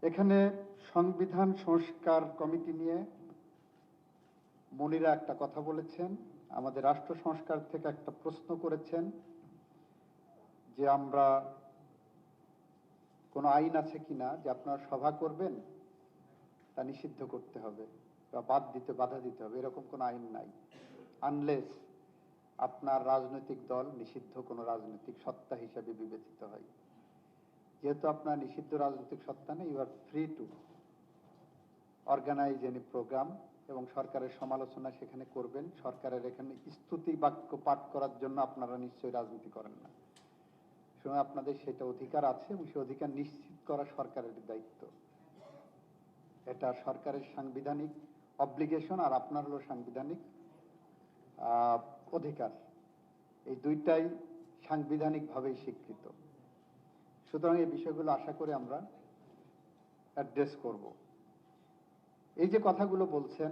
এখানে সংবিধান সংস্কার কমিটি নিয়ে মনিরা একটা কথা বলেছেন, আমাদের রাষ্ট্র সংস্কার থেকে একটা প্রশ্ন করেছেন যে আমরা কোনো আইন আছে কিনা যে আপনারা সভা করবেন তা নিষিদ্ধ করতে হবে বা বাধা দিতে হবে, এরকম কোনো আইন নাই। আনলেস আপনার রাজনৈতিক দল নিষিদ্ধ কোনো রাজনৈতিক সত্তা হিসাবে বিবেচিত হয়। যেহেতু আপনার নিষিদ্ধ রাজনৈতিক সত্তা নেই, you are free to organise any programme এবং সরকারের সমালোচনা সেখানে করবেন। সরকারের এখানে স্তুতি বাক্য পাঠ করার জন্য আপনারা নিশ্চয়ই রাজনীতি করেন না। শুনে আপনাদের সেটা অধিকার আছে এবং সে অধিকার নিশ্চিত করা সরকারের দায়িত্ব। এটা সরকারের সাংবিধানিক অব্লিগেশন আর আপনার হলো সাংবিধানিক অধিকার। এই দুইটাই সাংবিধানিকভাবেই স্বীকৃত। সুতরাং এই বিষয়গুলো আশা করে আমরা অ্যাড্রেস করব। এই যে কথাগুলো বলছেন,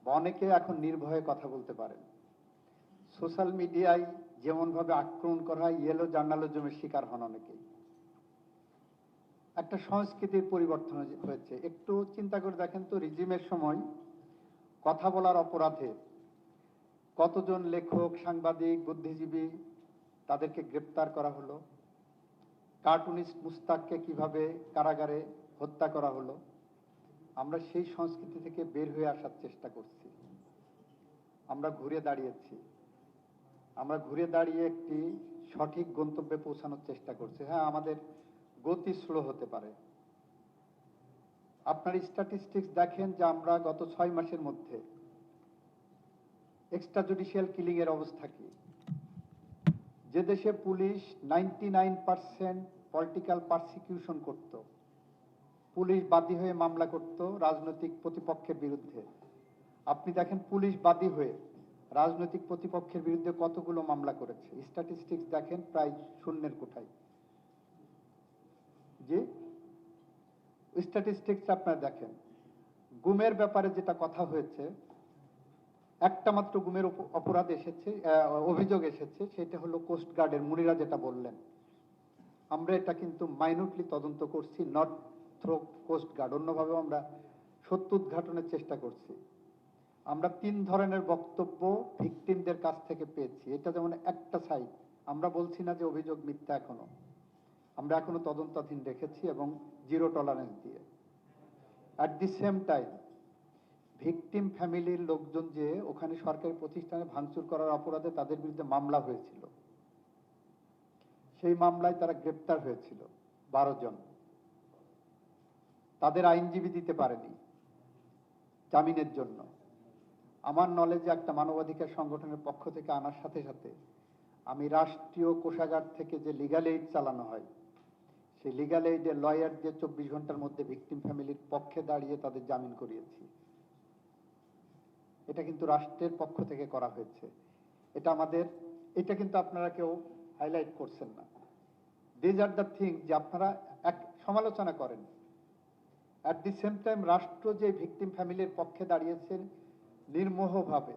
অনেকে এখন নির্ভয়ে কথা বলতে পারেন। সোশ্যাল মিডিয়ায় যেমনভাবে আক্রমণ করা হয়, ইয়েলো জার্নালিজমের শিকার হন অনেকেই। একটা সংস্কৃতির পরিবর্তন হয়েছে। একটু চিন্তা করে দেখেন তো, রিজিমের সময় কথা বলার অপরাধে কতজন লেখক, সাংবাদিক, বুদ্ধিজীবী তাদেরকে গ্রেপ্তার করা হলো। কার্টুনিস্ট মুস্তাককে কিভাবে কারাগারে হত্যা করা হলো। আমরা সেই সংস্কৃতি থেকে বের হয়ে আসার চেষ্টা করছি। আমরা ঘুরে দাঁড়িয়েছি। আমরা ঘুরে দাঁড়িয়ে একটি সঠিক গন্তব্যে পৌঁছানোর চেষ্টা করছি। হ্যাঁ, আমাদের গতি স্লো হতে পারে। আপনার স্ট্যাটিস্টিক্স দেখেন যে আমরা গত 6 মাসের মধ্যে এক্সট্রা জুডিশিয়াল কিলিং এর অবস্থা কি। যে দেশে পুলিশ 99% পলিটিক্যাল পারসিকিউশন করত, পুলিশ বাদী হয়ে মামলা করত রাজনৈতিক প্রতিপক্ষের বিরুদ্ধে, আপনি দেখেন পুলিশ বাদী হয়ে রাজনৈতিক প্রতিপক্ষের বিরুদ্ধে কতগুলো মামলা করেছে। স্ট্যাটিস্টিক্স দেখেন প্রায় শূন্যের কোঠায়। যে স্ট্যাটিস্টিক্স আপনারা দেখেন, গুমের ব্যাপারে যেটা কথা হয়েছে, একটা মাত্র গুমের অপরাধ এসেছে, অভিযোগ এসেছে, সেটা হলো কোস্ট গার্ডের মুনিরা যেটা বললেন। আমরা এটা কিন্তু মাইনুটলি তদন্ত করছি, নট থ্রো কোস্ট গার্ড, অন্যভাবে আমরা সত্য উদ্ঘাটনের চেষ্টা করছি। আমরা 3 ধরনের বক্তব্য ভিকটিমদের কাছ থেকে পেয়েছি। এটা যেমন একটা সাইড, আমরা বলছি না যে অভিযোগ মিথ্যা, এখনো আমরা এখনো তদন্তাধীন রেখেছি এবং জিরো টলারেন্স দিয়ে। At the same time victim ফ্যামিলির লোকজন যে ওখানে সরকারি প্রতিষ্ঠানে ভাঙচুর করার অপরাধে তাদের বিরুদ্ধে মামলা হয়েছিল, সেই মামলায় তারা গ্রেপ্তার হয়েছিল 12 জন। তাদের আইনজীবী দিতে পারেনি জামিনের জন্য। আমার নলেজে একটা মানবাধিকার সংগঠনের পক্ষ থেকে আনার সাথে সাথে আমি রাষ্ট্রীয় কোষাগার থেকে যে লিগ্যাল এইড চালানো হয়, সেই লিগ্যাল এইডের লয়ার দিয়ে 24 ঘন্টার মধ্যে ভিকটিম ফ্যামিলির পক্ষে দাঁড়িয়ে তাদের জামিন করিয়েছি। এটা কিন্তু রাষ্ট্রের পক্ষ থেকে করা হয়েছে। এটা আমাদের, এটা কিন্তু আপনারা কেউ হাইলাইট করছেন না। দিজ আর দ্য থিংস যে আপনারা এক সমালোচনা করেন। অ্যাট দি সেম টাইম রাষ্ট্র যে ভিকটিম ফ্যামিলির পক্ষে দাঁড়িয়েছেন নির্মোহভাবে,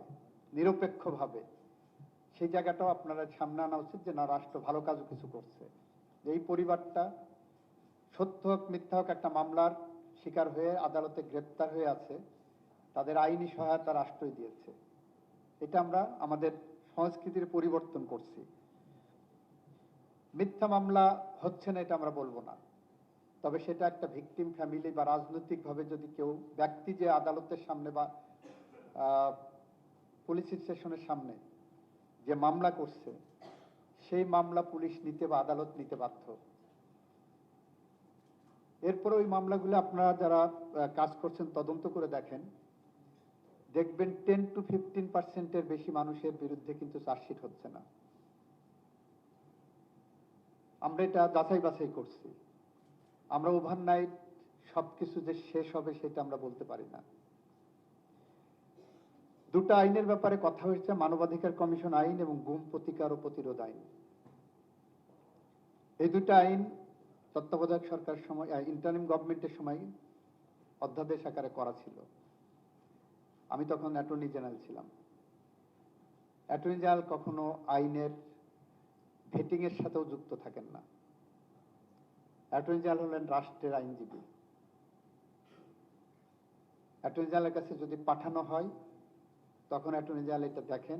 নিরপেক্ষভাবে, সেই জায়গাটাও আপনারা সামনে আনা উচিত যে না, রাষ্ট্র ভালো কাজও কিছু করছে। এই পরিবারটা সত্য হোক মিথ্যা হোক একটা মামলার শিকার হয়ে আদালতে গ্রেপ্তার হয়ে আছে, তাদের আইনি সহায়তা রাষ্ট্রই দিয়েছে। এটা আমরা আমাদের সংস্কৃতির পরিবর্তন করছি। মিথ্যা মামলা হচ্ছে না এটা আমরা বলবো না, তবে সেটা একটা ভিকটিম ফ্যামিলি বা রাজনৈতিকভাবে যদি কেউ ব্যক্তি যে আদালতের সামনে বা পুলিশ স্টেশনের সামনে যে মামলা করছে, সেই মামলা পুলিশ নিতে বা আদালত নিতে বাধ্য। এরপরে ওই মামলাগুলো আপনারা যারা কাজ করছেন তদন্ত করে দেখেন, দেখবেন 10 to 15% বেশি মানুষের বিরুদ্ধে কিন্তু চার্জশিট হচ্ছে না। আমরা এটা যাচাই বাছাই করছি। আমরা ওভারনাইট সবকিছু যে শেষ হবে সেটা আমরা বলতে পারি না। দুটো আইনের ব্যাপারে কথা হয়েছে, মানবাধিকার কমিশন আইন এবং গুম প্রতিকার ও প্রতিরোধ আইন। এই দুটো আইন তত্ত্বাবধায়ক সরকারের সময়, ইন্টারিম গভর্নমেন্টের সময় অধ্যাদেশ আকারে করা ছিল। আমি তখন অ্যাটর্নি জেনারেল ছিলাম। অ্যাটর্নি জেনারেল কখনো আইনের ভেটিং এর সাথেও যুক্ত থাকেন না। অ্যাটর্নি জেনারেল হলেন রাষ্ট্রের আইনজীবী, অ্যাটর্নি জেনারেলের কাছে যদি পাঠানো হয় তখন অ্যাটর্নি জেনারেল এটা দেখেন,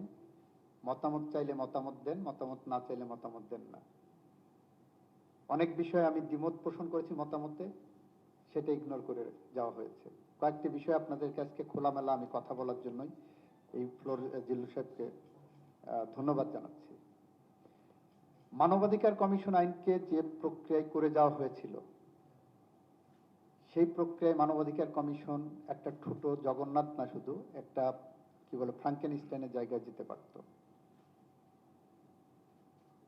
মতামত চাইলে মতামত দেন, মতামত না চাইলে মতামত দেন না। অনেক বিষয়ে আমি দ্বিমত পোষণ করেছি মতামতে, সেটা ইগনোর করে যাওয়া হয়েছে। কয়েকটি বিষয় আপনাদেরকে আজকে খোলামেলা আমি কথা বলার জন্যই এই ফ্লোর জিল্লু সাহেবকে ধন্যবাদ জানাচ্ছি। মানবাধিকার কমিশন আইনকে যে প্রক্রিয়ায় করে যাওয়া হয়েছিল, সেই প্রক্রিয়ায় মানবাধিকার কমিশন একটা ছোট জগন্নাথ না, শুধু একটা কি বলে ফ্রাঙ্কেনস্টাইনের জায়গায় যেতে পারত।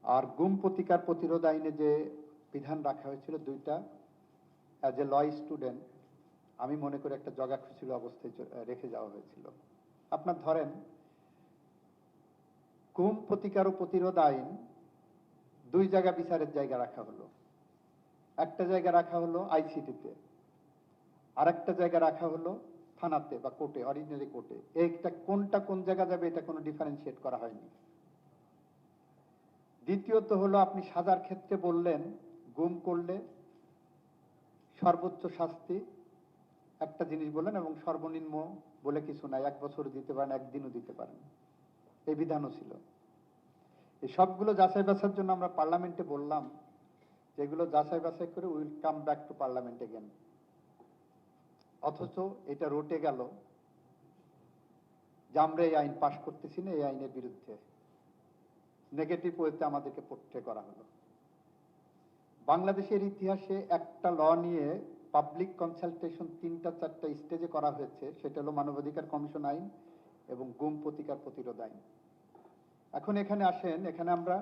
আর গুম প্রতিকার প্রতিরোধ আইনে যে বিধান রাখা হয়েছিল দুইটা, অ্যাজ এ ল স্টুডেন্ট আমি মনে করি একটা জগাখিচুড়ি অবস্থায় রেখে যাওয়া হয়েছিল। আপনার ধরেন গুম প্রতিকার ও প্রতিরোধ আইন দুই জায়গা বিচারের জায়গা রাখা হলো। একটা জায়গা রাখা হলো আইসিটিতে, আর একটা জায়গা রাখা হলো থানাতে বা কোর্টে, অর্ডিনারি কোর্টে। এইটা কোনটা কোন জায়গা যাবে এটা কোনো ডিফারেন্সিয়েট করা হয়নি। দ্বিতীয়ত হলো আপনি সাজার ক্ষেত্রে বললেন গুম করলে সর্বোচ্চ শাস্তি একটা জিনিস বললেন, এবং সর্বনিম্ন বলে কিছু নাই, 1 বছর দিতে পারেন, 1 দিনও দিতে পারেন, এই বিধানও ছিল। এই সবগুলো যাচাই বাছার জন্য আমরা পার্লামেন্টে বললাম যেগুলো যাচাই বাছাই করে will come back to parliament again. অথচ এটা রটে গেল যে আমরা এই আইন পাশ করতেছি না, এই আইনের বিরুদ্ধে নেগেটিভ ওয়েতে আমাদেরকে পোট্রে করা হলো। বাংলাদেশের ইতিহাসে একটা ল নিয়ে পাবলিক কনসালটেশন 3-4টা স্টেজে করা হয়েছে, সেটা হলো মানবাধিকার কমিশন আইন এবং গুম প্রতিকার প্রতিরোধ আইন। এখন এখানে আসেন, এখানে আমরা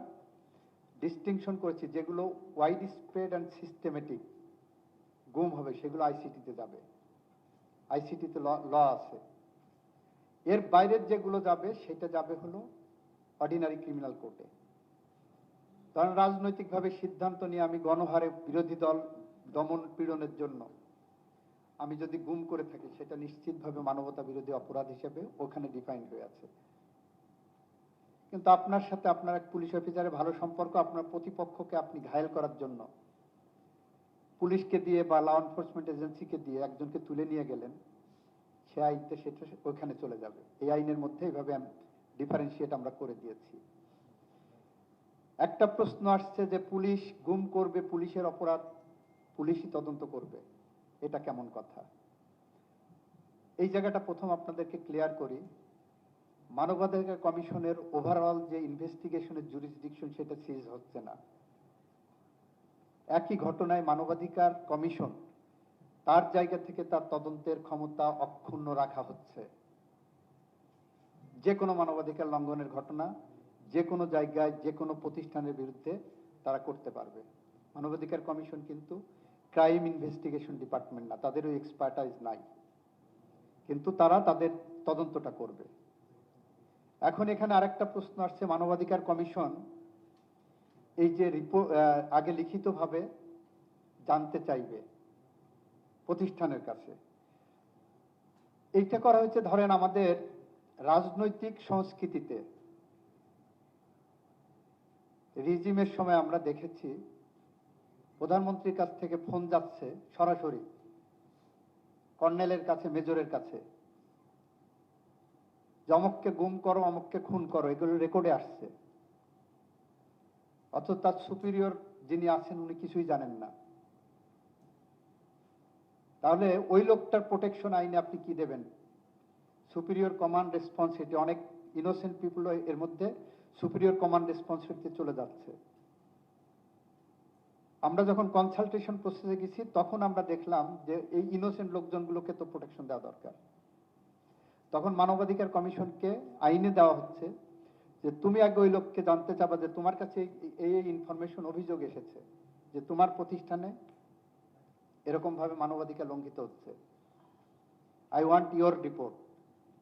ডিস্টিংশন করেছি যেগুলো ওয়াইড স্প্রেড অ্যান্ড সিস্টেমেটিক গুম হবে সেগুলো আইসিটিতে যাবে, আইসিটিতে ল আছে। এর বাইরের যেগুলো যাবে সেটা যাবে হলো অর্ডিনারি ক্রিমিনাল কোর্টে। কারণ রাজনৈতিকভাবে সিদ্ধান্ত নিয়ে আমি গণহারে বিরোধী দল দমন পীড়নের জন্য আমি যদি গুম করে থাকি, সেটা নিশ্চিতভাবে মানবতা বিরোধী অপরাধ হিসেবে ওখানে ডিফাইন হয়ে আছে। কিন্তু আপনার সাথে আপনার এক পুলিশ অফিসারের ভালো সম্পর্ক, আপনার প্রতিপক্ষকে আপনি ঘায়েল করার জন্য পুলিশকে দিয়ে বা ল এনফোর্সমেন্ট এজেন্সিকে দিয়ে একজনকে তুলে নিয়ে গেলেন, সে আইনটা সেটা ওইখানে চলে যাবে। এই আইনের মধ্যে এইভাবে ডিফারেন্সিয়েট আমরা করে দিয়েছি। একটা প্রশ্ন আসছে যে পুলিশ গুম করবে, পুলিশের অপরাধ পুলিশই তদন্ত করবে, এটা কেমন কথা? এই জায়গাটা প্রথম আপনাদেরকে ক্লিয়ার করি। মানবাধিকার কমিশনের ওভারঅল যে ইনভেস্টিগেশনের জুরিসডিকশন সেটা সিজ হচ্ছে না। একই ঘটনায় মানবাধিকার কমিশন তার জায়গা থেকে তার তদন্তের ক্ষমতা অক্ষুণ্ণ রাখা হচ্ছে। যে কোনো মানবাধিকার লঙ্ঘনের ঘটনা যে কোনো জায়গায় যে কোনো প্রতিষ্ঠানের বিরুদ্ধে তারা করতে পারবে। মানবাধিকার কমিশন কিন্তু ক্রাইম ইনভেস্টিগেশন ডিপার্টমেন্ট না, তাদের ওই এক্সপার্টাইজ নাই, কিন্তু তারা তাদের তদন্তটা করবে। এখন এখানে আরেকটা প্রশ্ন আসছে, মানবাধিকার কমিশন এই যে রিপোর্ট আগে লিখিতভাবে জানতে চাইবে প্রতিষ্ঠানের কাছে। এইটা করা হয়েছে ধরেন আমাদের রাজনৈতিক সংস্কৃতিতে রিজিমের সময় আমরা দেখেছি প্রধানমন্ত্রীর কাছ থেকে ফোন যাচ্ছে সরাসরি কর্নেলের কাছে, মেজরের কাছে, যে অমুককে গুম করো, অমুককে খুন করো, এগুলো রেকর্ডে আসছে। অথচ তার সুপিরিয়র যিনি আছেন উনি কিছুই জানেন না। তাহলে ওই লোকটার প্রোটেকশন আইনে আপনি কি দেবেন? সুপিরিয়র কমান্ড রেসপন্সিবিলিটি, অনেক ইনোসেন্ট পিপল এর মধ্যে সুপিরিয়র কমান্ড রেসপন্সিবিলিটি চলে যাচ্ছে। আমরা যখন কনসালটেশন প্রসেসে গেছি তখন আমরা দেখলাম যে এই ইনোসেন্ট লোকজনগুলোকে তো প্রোটেকশন দেওয়া দরকার। তখন মানবাধিকার কমিশনকে আইনে দেওয়া হচ্ছে যে তুমি আগে ওই লোককে জানতে চাবা যে তোমার কাছে এই ইনফরমেশন অভিযোগ এসেছে যে তোমার প্রতিষ্ঠানে এরকম ভাবে মানবাধিকার লঙ্ঘিত হচ্ছে, I want your report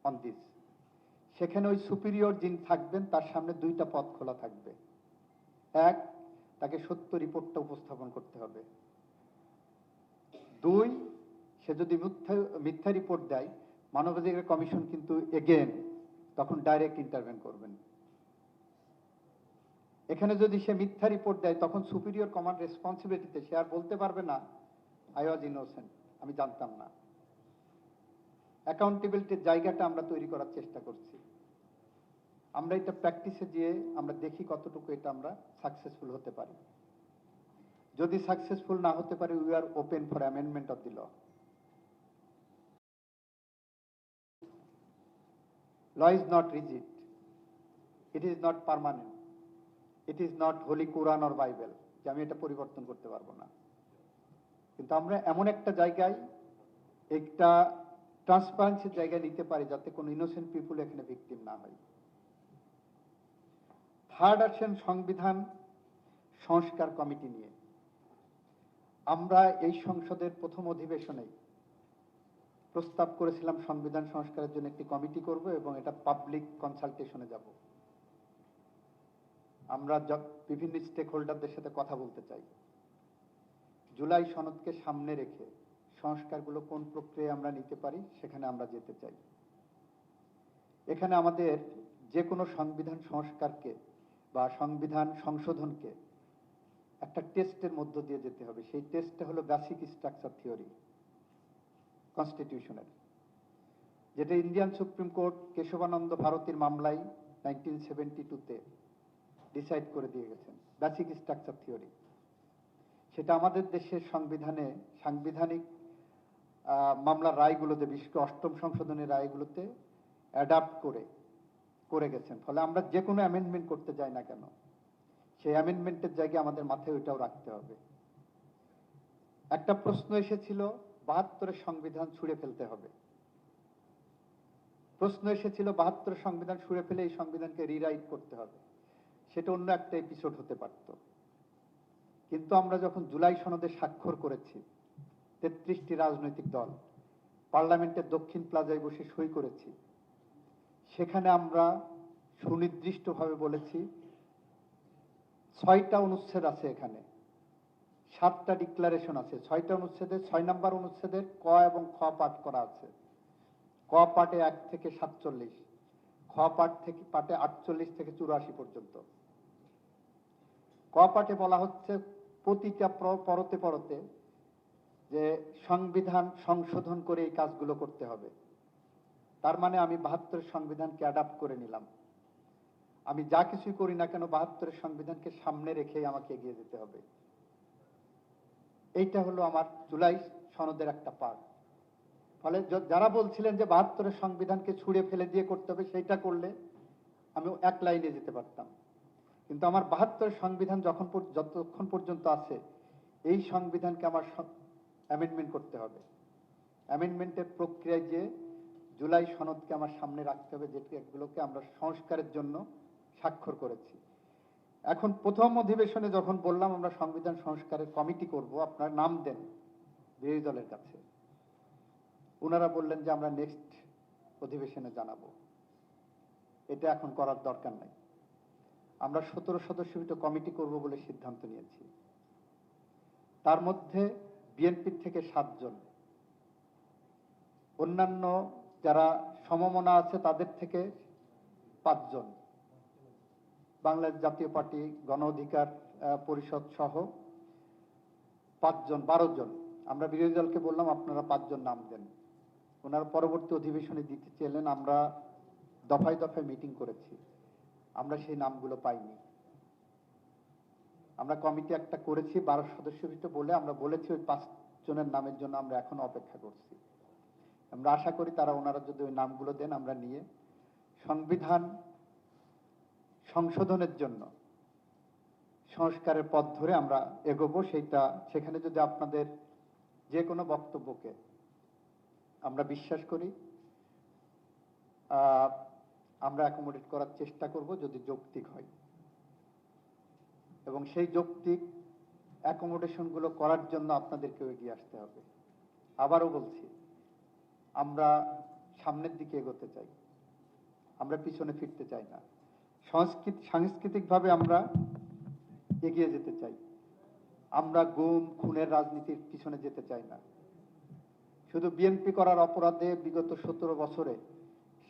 on this. সেখানে ওই সুপিরিয়র যিনি থাকবেন তার সামনে 2টা পথ খোলা থাকবে। এক, তাকে সত্য রিপোর্টটা উপস্থাপন করতে হবে। 2, সে যদি মিথ্যা রিপোর্ট দেয়, মানবাধিকার কমিশন কিন্তু এগেন তখন ডাইরেক্ট ইন্টারভেন করবেন। এখানে যদি সে মিথ্যা রিপোর্ট দেয় তখন সুপিরিয়র কমান্ড রেসপন্সিবিলিটিতে সে আর বলতে পারবে না আই ওয়াজ ইনোসেন্ট, আমি জানতাম না। অ্যাকাউন্টেবিলিটির জায়গাটা আমরা তৈরি করার চেষ্টা করছি। আমরা এটা প্র্যাকটিসে গিয়ে আমরা দেখি কতটুকু এটা আমরা সাকসেসফুল হতে পারি। যদি সাকসেসফুল না হতে পারি, we are open for amendment of the law. Law is not rigid, it is not permanent, it is not holy Quran or Bible যে আমি এটা পরিবর্তন করতে পারবো না। কিন্তু আমরা এমন একটা জায়গায়, একটা ট্রান্সপারেন্সির জায়গায় নিতে পারি যাতে কোনো ইনোসেন্ট পিপুল এখানে ভিকটিম না হয়। থার্ড আসেন সংবিধান সংস্কার কমিটি নিয়ে। আমরা এই সংসদের প্রথম অধিবেশনেই প্রস্তাব করেছিলাম সংবিধান সংস্কারের জন্য একটি কমিটি করব এবং এটা পাবলিক কনসালটেশনে যাব। আমরা বিভিন্ন স্টেক হোল্ডারদের সাথে কথা বলতে চাই। জুলাই সনদকে সামনে রেখে সংস্কারগুলো কোন প্রক্রিয়ায় আমরা নিতে পারি সেখানে আমরা যেতে চাই। এখানে আমাদের যে কোনো সংবিধান সংস্কারকে বা সংবিধান সংশোধনকে একটা টেস্টের মধ্য দিয়ে যেতে হবে। সেই টেস্টটা হলো বেসিক স্ট্রাকচার থিওরি কনস্টিটিউশনের, যেটা ইন্ডিয়ান সুপ্রিম কোর্ট কেশবানন্দ ভারতীর মামলায় 1972-তে ডিসাইড করে দিয়ে গেছেন। বেসিক স্ট্রাকচার থিওরি সেটা আমাদের দেশের সংবিধানে, সাংবিধানিক মামলার রায়গুলোতে, বিশেষ করে অষ্টম সংশোধনের রায়গুলোতে অ্যাডাপ্ট করে গেছেন। ফলে আমরা যে কোনো অ্যামেন্ডমেন্ট করতে যাই না কেন, সেই অ্যামেন্ডমেন্টের জায়গায় আমাদের মাথায় ওইটাও রাখতে হবে। একটা প্রশ্ন এসেছিল 72-এর সংবিধান ছুঁড়ে ফেলতে হবে। প্রশ্ন এসেছিল 72-এর সংবিধান ছুঁড়ে ফেলে এই সংবিধানকে রিরাইট করতে হবে। সেটা অন্য একটা এপিসোড হতে পারত। কিন্তু আমরা যখন জুলাই সনদে স্বাক্ষর করেছি, 33টি রাজনৈতিক দল পার্লামেন্টের দক্ষিণ প্লাজায় বসে সই করেছি, সেখানে আমরা সুনির্দিষ্টভাবে বলেছি 6টা অনুচ্ছেদ আছে, এখানে 7টা ডিক্লারেশন আছে। 6টা অনুচ্ছেদের 6 নম্বর অনুচ্ছেদের ক এবং খ পাঠ করা আছে। ক পাঠে 1 থেকে 47, খ পাঠে 48 থেকে 84 পর্যন্ত। ক পাঠে বলা হচ্ছে প্রতিটা পরতে পরতে যে সংবিধান সংশোধন করে এই কাজগুলো করতে হবে। তার মানে আমি 72-এর সংবিধানকে অ্যাডাপ্ট করে নিলাম। আমি যা কিছুই করি না কেন 72-এর সংবিধানকে সামনে রেখেই আমাকে এগিয়ে যেতে হবে। এইটা হলো আমার জুলাই সনদের একটা পার্ট। ফলে যারা বলছিলেন যে 72-এর সংবিধানকে ছুঁড়ে ফেলে দিয়ে করতে হবে, সেইটা করলে আমি এক লাইনে যেতে পারতাম। কিন্তু আমার 72-এর সংবিধান যতক্ষণ পর্যন্ত আছে, এই সংবিধানকে আমার অ্যামেন্ডমেন্ট করতে হবে। অ্যামেন্ডমেন্টের প্রক্রিয়ায় যে জুলাই সনদকে আমার সামনে রাখতে হবে, যেগুলোকে আমরা সংস্কারের জন্য স্বাক্ষর করেছি। এখন প্রথম অধিবেশনে যখন বললাম আমরা সংবিধান সংস্কারের কমিটি করব, আপনার নাম দেন বিরোধী দলের কাছে, ওনারা বললেন যে আমরা নেক্সট অধিবেশনে জানাবো, এটা এখন করার দরকার নাই। আমরা 17 সদস্যযুক্ত কমিটি করব বলে সিদ্ধান্ত নিয়েছি। তার মধ্যে বিএনপির থেকে 7 জন, অন্যান্য যারা সমমনা আছে তাদের থেকে 5 জন, বাংলাদেশ জাতীয় পার্টি, গণ অধিকার পরিষদ সহ 5 জন, 12 জন। আমরা বিরোধী দলকে বললাম আপনারা 5 জন নাম দেন। ওনারা পরবর্তী অধিবেশনে দিতে চাইলেন। আমরা দফায় দফায় মিটিং করেছি, আমরা সেই নামগুলো পাইনি। আমরা কমিটি একটা করেছি 12 সদস্য বলে, আমরা বলেছি ওই 5 জনের নামের জন্য আমরা এখনো অপেক্ষা করছি। আমরা আশা করি তারা, ওনারা যদি ওই নামগুলো দেন, আমরা নিয়ে সংবিধান সংশোধনের জন্য সংস্কারের পথ ধরে আমরা এগোবো। সেখানে যদি আপনাদের যে কোনো বক্তব্যকে আমরা বিশ্বাস করি, আমরা অ্যাকোমোডেট করার চেষ্টা করব যদি যৌক্তিক হয়। এবং সেই যৌক্তিক অ্যাকোমোডেশনগুলো করার জন্য আপনাদেরকেও এগিয়ে আসতে হবে। আবারও বলছি, আমরা সামনের দিকে এগোতে চাই, আমরা পিছনে ফিরতে চাই না। সাংস্কৃতিকভাবে আমরা এগিয়ে যেতে চাই। আমরা গুম খুনের রাজনীতির পিছনে যেতে চাই না। শুধু বিএনপি করার অপরাধে বিগত 17 বছরে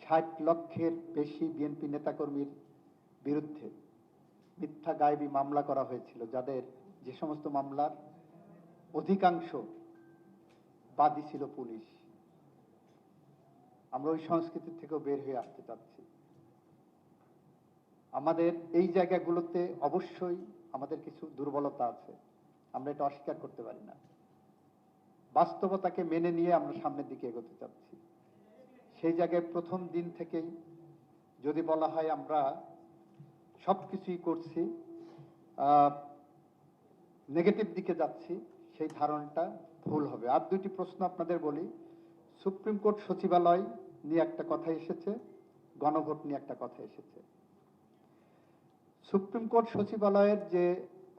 60 লক্ষের বেশি বিএনপি নেতাকর্মীর বিরুদ্ধে মিথ্যা গায়েবী মামলা করা হয়েছিল, যাদের যে সমস্ত মামলার অধিকাংশ বাদী ছিল পুলিশ। আমরা ওই সংস্কৃতি থেকেও বের হয়ে আসতে চাচ্ছি। আমাদের এই জায়গাগুলোতে অবশ্যই আমাদের কিছু দুর্বলতা আছে, আমরা এটা অস্বীকার করতে পারি না। বাস্তবতাকে মেনে নিয়ে আমরা সামনের দিকে এগোতে চাচ্ছি। সেই জায়গায় প্রথম দিন থেকেই যদি বলা হয় আমরা সবকিছুই করছি, নেগেটিভ দিকে যাচ্ছি, সেই ধারণাটা ভুল হবে। আর দুইটি প্রশ্ন আপনাদের বলি। সুপ্রিম কোর্ট সচিবালয় নিয়ে একটা কথা এসেছে, গণভোট নিয়ে একটা কথা এসেছে। সুপ্রিম কোর্ট সচিবালয়ের যে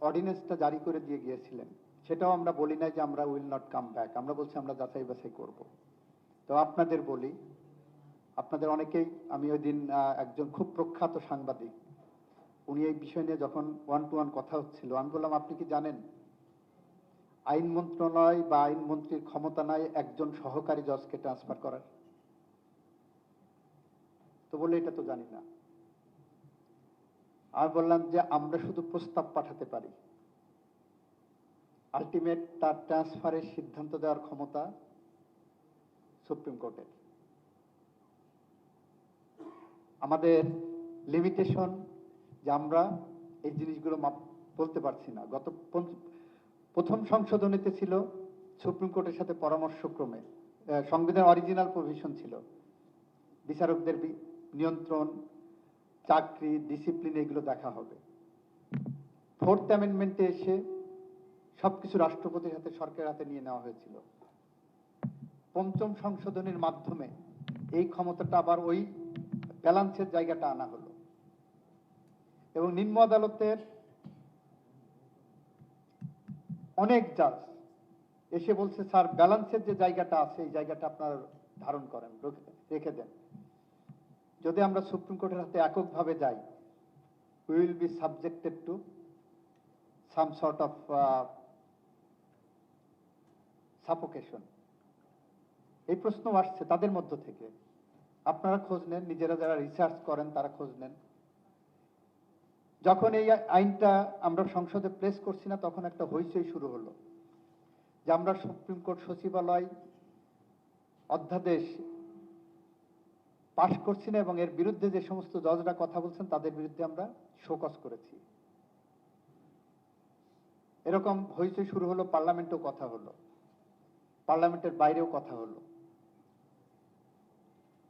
অর্ডিন্যান্সটা জারি করে দিয়ে গিয়েছিলেন, সেটাও আমরা বলি নাই যে আমরা উইল নট কাম ব্যাক, আমরা বলছি আমরা যাচাই বাছাই করব। তো আপনাদের বলি, আপনাদের অনেকেই, আমি ওই দিন একজন খুব প্রখ্যাত সাংবাদিক, উনি এই বিষয় নিয়ে যখন 1-to-1 কথা হচ্ছিল, আমি বললাম আপনি কি জানেন আইন মন্ত্রণালয় বা আইনমন্ত্রীর ক্ষমতা নাই একজন সহকারী জজকে ট্রান্সফার করার? তো বলে এটা তো জানি না। আমি বললাম যে আমরা শুধু প্রস্তাব পাঠাতে পারি, আলটিমেট তার ট্রান্সফারের সিদ্ধান্ত দেওয়ার ক্ষমতা সুপ্রিম কোর্টের। আমাদের লিমিটেশন যে আমরা এই জিনিসগুলো বলতে পারছি না। গত প্রথম সংশোধনীতে ছিল সুপ্রিম কোর্টের সাথে পরামর্শক্রমে, সংবিধান অরিজিনাল প্রভিশন ছিল বিচারকদের নিয়ন্ত্রণ, চাকরি, ডিসিপ্লিন, এগুলো দেখা হবে। 4th অ্যামেন্ডমেন্টে এসে সবকিছু রাষ্ট্রপতির হাতে, সরকারের হাতে নিয়ে নেওয়া হয়েছিল। 5ম সংশোধনীর মাধ্যমে এই ক্ষমতাটা আবার ওই ব্যালান্সের জায়গাটা আনা হলো। এবং নিম্ন আদালতের অনেক জাজ এসে বলছে স্যার ব্যালান্সের যে জায়গাটা আছে এই জায়গাটা আপনার ধারণ করেন, রেখে দেন। যদি আমরা সুপ্রিম কোর্টের হাতে এককভাবে যাই, we will be subjected to some sort of suffocation. এই প্রশ্ন আসছে তাদের মধ্য থেকে। আপনারা খোঁজ নেন, নিজেরা যারা রিসার্চ করেন তারা খোঁজ নেন। যখন এই আইনটা আমরা সংসদে প্লেস করছি না, তখন একটা হইচই শুরু হলো যে আমরা সুপ্রিম কোর্ট সচিবালয় অধ্যাদেশ পাশ করছি না এবং এর বিরুদ্ধে যে সমস্ত জজরা কথা বলছেন তাদের বিরুদ্ধে আমরা শোকজ করেছি। এরকম হইচই শুরু হলো, পার্লামেন্টেও কথা হলো, পার্লামেন্টের বাইরেও কথা হলো।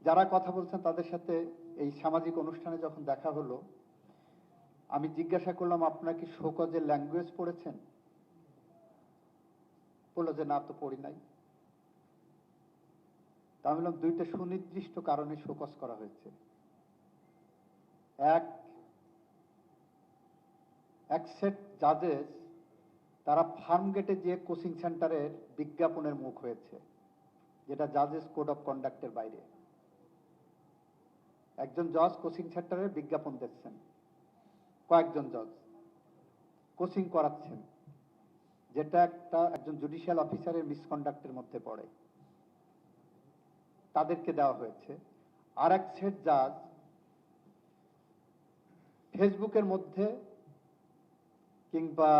যারা কথা বলছেন তাদের সাথে এই সামাজিক অনুষ্ঠানে যখন দেখা হলো, আমি জিজ্ঞাসা করলাম আপনারা কি শোকজের ল্যাঙ্গুয়েজ পড়েছেন? বললো যে না, তো পড়ি নাই। তা আমি বললাম দুইটা সুনির্দিষ্ট কারণে শোকজ করা হয়েছে। এক সেট জাজেস তারা ফার্ম গেটে যে কোচিং সেন্টারের বিজ্ঞাপনের মুখ হয়েছে, যেটা জাজেস কোড অফ কন্ডাক্টের বাইরে। একজন জজ কোচিং সেন্টারের বিজ্ঞাপন দিচ্ছেন, কয়েকজন জজ কোচিং করাচ্ছেন, যেটা একজন জুডিশিয়াল অফিসারের মিসকন্ডাক্টের মধ্যে পড়ে, তাদেরকে দেওয়া হয়েছে। আর এক সেট জাজ ফেসবুকের মধ্যে কিংবা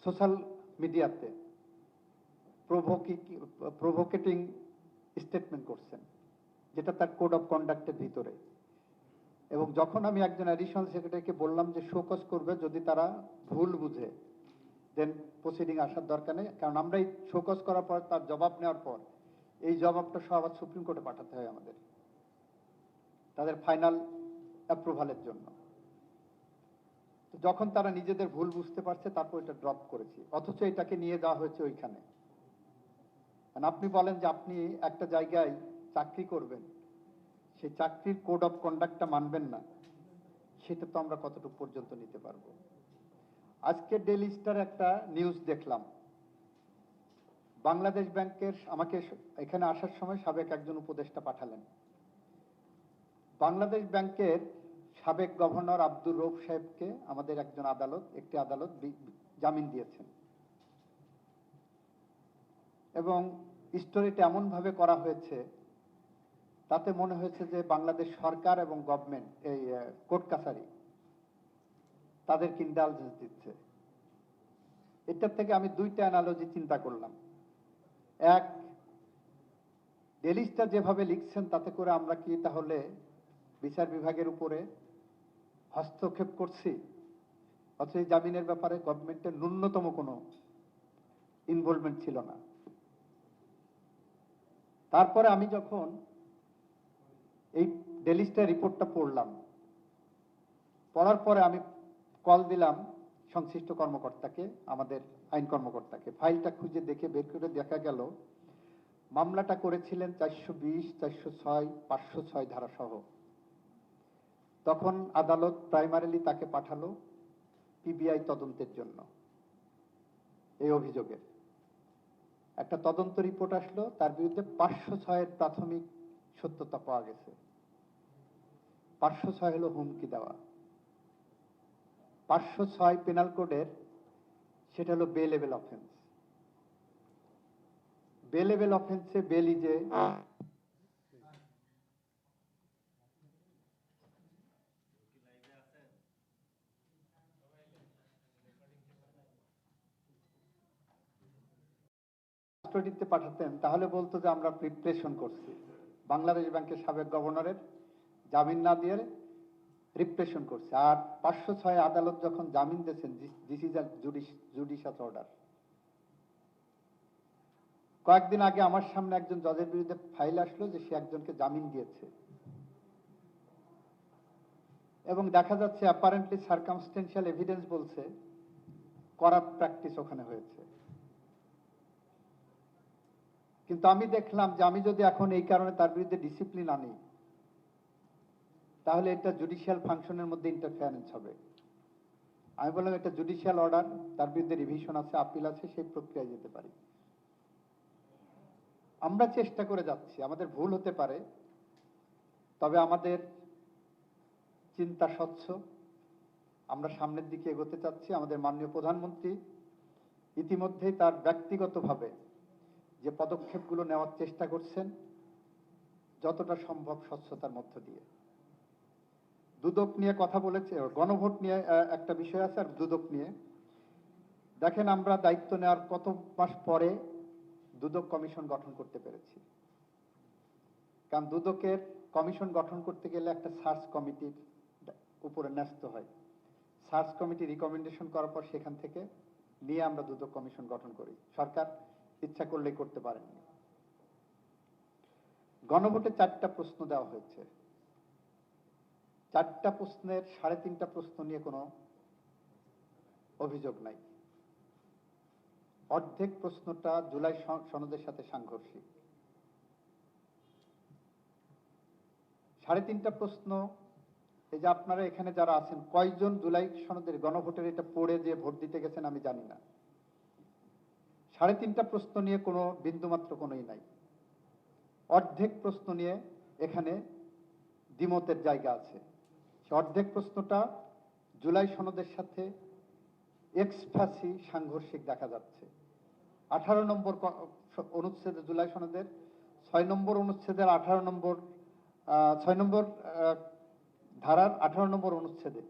সোশ্যাল মিডিয়াতে প্রভোকেটিং স্টেটমেন্ট করছেন, যেটা তার কোড অফ কন্ডাক্টের ভিতরে। এবং যখন আমি একজন অ্যাডিশনাল সেক্রেটারিকে বললাম যে শোকজ করবে, যদি তারা ভুল বুঝে দেন প্রসিডিং আসার দরকার নেই, কারণ আমরা এই শোকজ করার পর তার জবাব নেওয়ার পর এই জবাবটা সহ আবার সুপ্রিম কোর্টে পাঠাতে হয় আমাদের, তাদের ফাইনাল অ্যাপ্রুভালের জন্য। তো যখন তারা নিজেদের ভুল বুঝতে পারছে, তারপর এটা ড্রপ করেছি, অথচ এটাকে নিয়ে যাওয়া হয়েছে ওইখানে। আপনি বলেন যে আপনি একটা জায়গায় চাকরি করবেন, সেই চাকরির কোড অফ কন্ডাক্টটা মানবেন না, সেটা তো আমরা কতটুকু পর্যন্ত নিতে পারবো? আজকে ডেইলি স্টার একটা নিউজ দেখলাম, বাংলাদেশ ব্যাংকের, আমাকে এখানে আসার সময় সাবেক একজন উপদেষ্টা পাঠালেন, বাংলাদেশ ব্যাংকের সাবেক গভর্নর আব্দুর রউফ সাহেবকে আমাদের একটি আদালত জামিন দিয়েছেন। এবং স্টোরিটা এমন ভাবে করা হয়েছে, তাতে মনে হয়েছে যে বাংলাদেশ সরকার এবং গভর্নমেন্ট, এই কোর্ট কাছারি তাদেরকে ইন্ডালজেন্স দিচ্ছে। এটার থেকে আমি দুইটা অ্যানালজি চিন্তা করলাম। এক, ডেলিস্টটা যেভাবে লিখছেন তাতে করে আমরা কি তাহলে বিচার বিভাগের উপরে হস্তক্ষেপ করছি? অথচ এই জামিনের ব্যাপারে গভর্নমেন্টের ন্যূনতম কোনো ইনভলভমেন্ট ছিল না। তারপরে আমি যখন এই ডেলিস্টের রিপোর্টটা পড়লাম, পড়ার পরে আমি কল দিলাম সংশ্লিষ্ট কর্মকর্তাকে, আমাদের আইন কর্মকর্তাকে। ফাইলটা খুঁজে দেখে বের করে দেখা গেল মামলাটা করেছিলেন 420, 406, 506 ধারা সহ। তখন আদালত প্রাইমারিলি তাকে পাঠালো পিবিআই তদন্তের জন্য। এই অভিযোগের একটা তদন্ত রিপোর্ট আসলো, তার বিরুদ্ধে 506-এর প্রাথমিক সত্যতা পাওয়া গেছে। 506 হলো হুমকি দেওয়া। 506 পেনাল কোডের সেটা হলো বেলেবল অফেন্স। বেলেবল অফেন্সে বেলি যে কাস্টডিতে পাঠাতেন তাহলে বলতো যে আমরা প্রিপারেশন করছি। বাংলাদেশ ব্যাংকের সাবেক গভর্নরের জামিন না দিয়ে রিপ্রেশন করছে। আর 506 আদালত যখন জামিন দিয়েছেন, this is a judicial order. কয়েকদিন আগে আমার সামনে একজন জজের বিরুদ্ধে ফাইল আসলো যে সে একজনকে জামিন দিয়েছে, এবং দেখা যাচ্ছে অ্যাপারেন্টলি সার্কামস্টেন্সিয়াল এভিডেন্স বলছে করাপ্ট প্র্যাকটিস ওখানে হয়েছে। কিন্তু আমি দেখলাম যে আমি যদি এখন এই কারণে তার বিরুদ্ধে ডিসিপ্লিন আনি, তাহলে এটা জুডিশিয়াল ফাংশনের মধ্যে ইন্টারফেয়ারেন্স হবে। আমি বললাম এটা জুডিশিয়াল অর্ডার, তার বিরুদ্ধে রিভিশন আছে, আপিল আছে, সেই প্রক্রিয়ায় যেতে পারি। আমরা চেষ্টা করে যাচ্ছি, আমাদের ভুল হতে পারে, তবে আমাদের চিন্তা স্বচ্ছ, আমরা সামনের দিকে এগোতে চাচ্ছি। আমাদের মাননীয় প্রধানমন্ত্রী ইতিমধ্যেই তার ব্যক্তিগতভাবে যে পদক্ষেপগুলো নেওয়ার চেষ্টা করছেন, যতটা সম্ভব স্বচ্ছতার মধ্য দিয়ে। দুদক নিয়ে কথা বলেছে, গণভোট নিয়ে একটা বিষয় আছে, আর দুদক নিয়ে দেখেন আমরা দায়িত্ব নেওয়ার কত মাস পরে দুদক কমিশন গঠন করতে পেরেছি। কারণ দুদকের কমিশন গঠন করতে গেলে একটা সার্চ কমিটির উপরে ন্যস্ত হয়। সার্চ কমিটি রিকমেন্ডেশন করার পর সেখান থেকে নিয়ে আমরা দুদক কমিশন গঠন করি। সরকার ইচ্ছা করলেই করতে পারেননি। গণভোটে 4টা প্রশ্ন দেওয়া হয়েছে। 4টা প্রশ্নের 3.5টা প্রশ্ন নিয়ে কোনো অভিযোগ নাই। অর্ধেক প্রশ্নটা জুলাই সনদের সাথে সাংঘর্ষিক। 3.5টা প্রশ্ন, এই যে আপনারা এখানে যারা আছেন, কয়জন জুলাই সনদের গণভোটের এটা পড়ে যে ভোট দিতে গেছেন আমি জানি না। 3.5টা প্রশ্ন নিয়ে কোনো বিন্দুমাত্র কোনোই নাই। অর্ধেক প্রশ্ন নিয়ে এখানে দ্বিমতের জায়গা আছে। সে অর্ধেক প্রশ্নটা জুলাই সনদের সাথে এক্সপ্যাসি সাংঘর্ষিক দেখা যাচ্ছে। 18 নম্বর অনুচ্ছেদে, জুলাই সনদের 6 নম্বর অনুচ্ছেদের 18 নম্বর 6 নম্বর ধারার 18 নম্বর অনুচ্ছেদে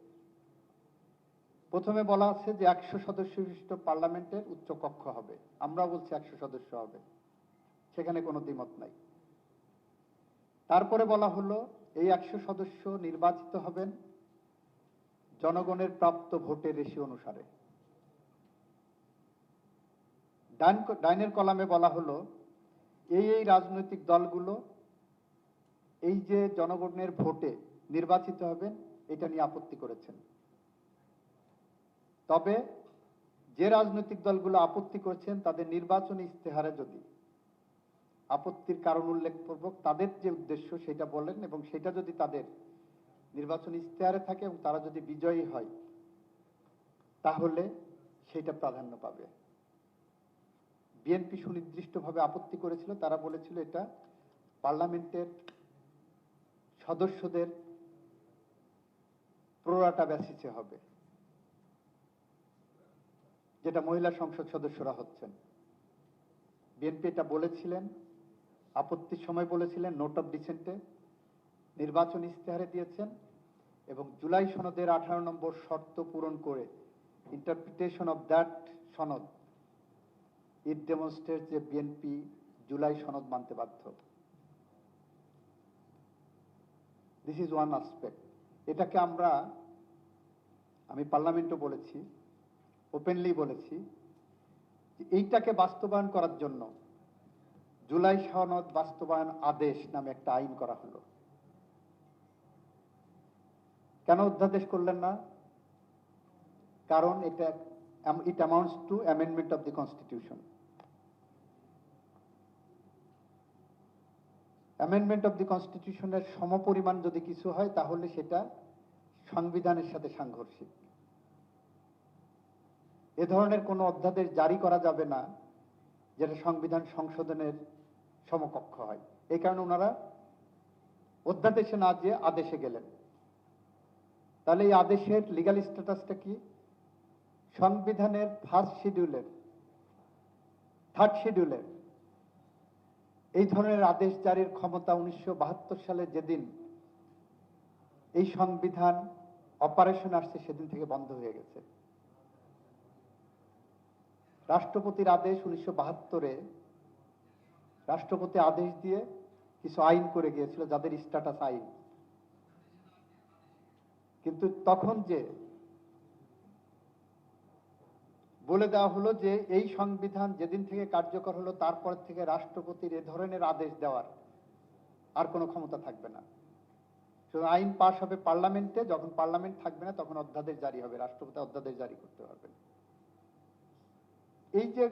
প্রথমে বলা আছে যে 100 সদস্য বিশিষ্ট পার্লামেন্টের উচ্চ কক্ষ হবে। আমরা বলছি 100 সদস্য হবে, সেখানে কোনো দ্বিমত নাই। তারপরে বলা হলো এই 100 সদস্য নির্বাচিত হবেন জনগণের প্রাপ্ত ভোটের রেশিও অনুসারে। ডাইনের কলামে বলা হলো এই রাজনৈতিক দলগুলো এই যে জনগণের ভোটে নির্বাচিত হবেন এটা নিয়ে আপত্তি করেছেন। তবে যে রাজনৈতিক দলগুলো আপত্তি করেছেন তাদের নির্বাচনী ইস্তেহারে যদি আপত্তির কারণ উল্লেখপূর্বক তাদের যে উদ্দেশ্য সেটা বলেন, এবং সেটা যদি তাদের নির্বাচনী ইস্তেহারে থাকে এবং তারা যদি বিজয়ী হয় তাহলে সেটা প্রাধান্য পাবে। বিএনপি সুনির্দিষ্টভাবে আপত্তি করেছিল, তারা বলেছিল এটা পার্লামেন্টের সদস্যদের প্রোরাটা বেসিসে হবে, যেটা মহিলা সংসদ সদস্যরা হচ্ছেন। বিএনপি এটা বলেছিলেন, আপত্তির সময় বলেছিলেন, নোট অফ ডিসেন্টে নির্বাচন ইস্তেহারে দিয়েছেন, এবং জুলাই সনদের 18 নম্বর শর্ত পূরণ করে ইন্টারপ্রিটেশন অফ দ্যাট সনদ, ইট ডেমনস্ট্রেটস যে বিএনপি জুলাই সনদ মানতে বাধ্য। This is one aspect. এটাকে আমি পার্লামেন্টও বলেছি, ওপেনলি বলেছি, যে এইটাকে বাস্তবায়ন করার জন্য জুলাই সনদ বাস্তবায়ন আদেশ নামে একটা আইন করা হলো। কেন অধ্যাদেশ করলেন না? কারণ it amounts to amendment of the constitution. Amendment of the কনস্টিটিউশনের সমপরিমাণ যদি কিছু হয় তাহলে সেটা সংবিধানের সাথে সাংঘর্ষিক। এ ধরনের কোনো অধ্যাদেশ জারি করা যাবে না যেটা সংবিধান সংশোধনের সমকক্ষ হয়। এই কারণে ওনারা অধ্যাদেশে না যেয়ে আদেশে গেলেন। তাহলে এই আদেশের লিগ্যাল স্ট্যাটাসটা কি? সংবিধানের ফার্স্ট শিডিউলের, থার্ড শিডিউলের এই ধরনের আদেশ জারির ক্ষমতা 1972 সালে যেদিন এই সংবিধান অপারেশন আসছে সেদিন থেকে বন্ধ হয়ে গেছে। রাষ্ট্রপতির আদেশ 1972-এ রাষ্ট্রপতি আদেশ দিয়ে কিছু আইন করে গিয়েছিল যাদের স্ট্যাটাস আইন, কিন্তু তখন যে বলে দেওয়া হলো যে এই সংবিধান যেদিন থেকে কার্যকর হলো তারপর থেকে রাষ্ট্রপতির এ ধরনের আদেশ দেওয়ার আর কোনো ক্ষমতা থাকবে না। শুধু আইন পাস হবে পার্লামেন্টে, যখন পার্লামেন্ট থাকবে না তখন অধ্যাদেশ জারি হবে, রাষ্ট্রপতি অধ্যাদেশ জারি করতে পারবেন। এই যে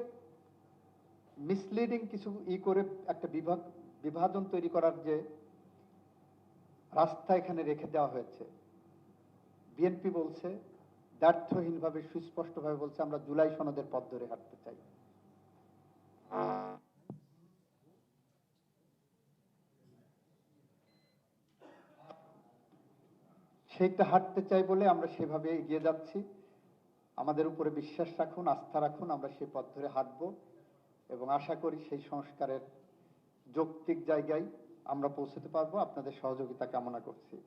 মিসলিডিং কিছু করে একটা বিভাজন তৈরি করার যে রাস্তা এখানে রেখে দেওয়া হয়েছে, বিএনপি বলছে দ্ব্যর্থহীনভাবে সুস্পষ্টভাবে বলছে আমরা জুলাই সনদের পথ ধরে হাঁটতে চাই। সেইটা হাঁটতে চাই বলে আমরা সেভাবে এগিয়ে যাচ্ছি। আমাদের উপরে বিশ্বাস রাখুন, আস্থা রাখুন, আমরা সেই পথ ধরে হাঁটব এবং আশা করি সেই সংস্কারের যৌক্তিক জায়গায় আমরা পৌঁছতে পারবো। আপনাদের সহযোগিতা কামনা করছি।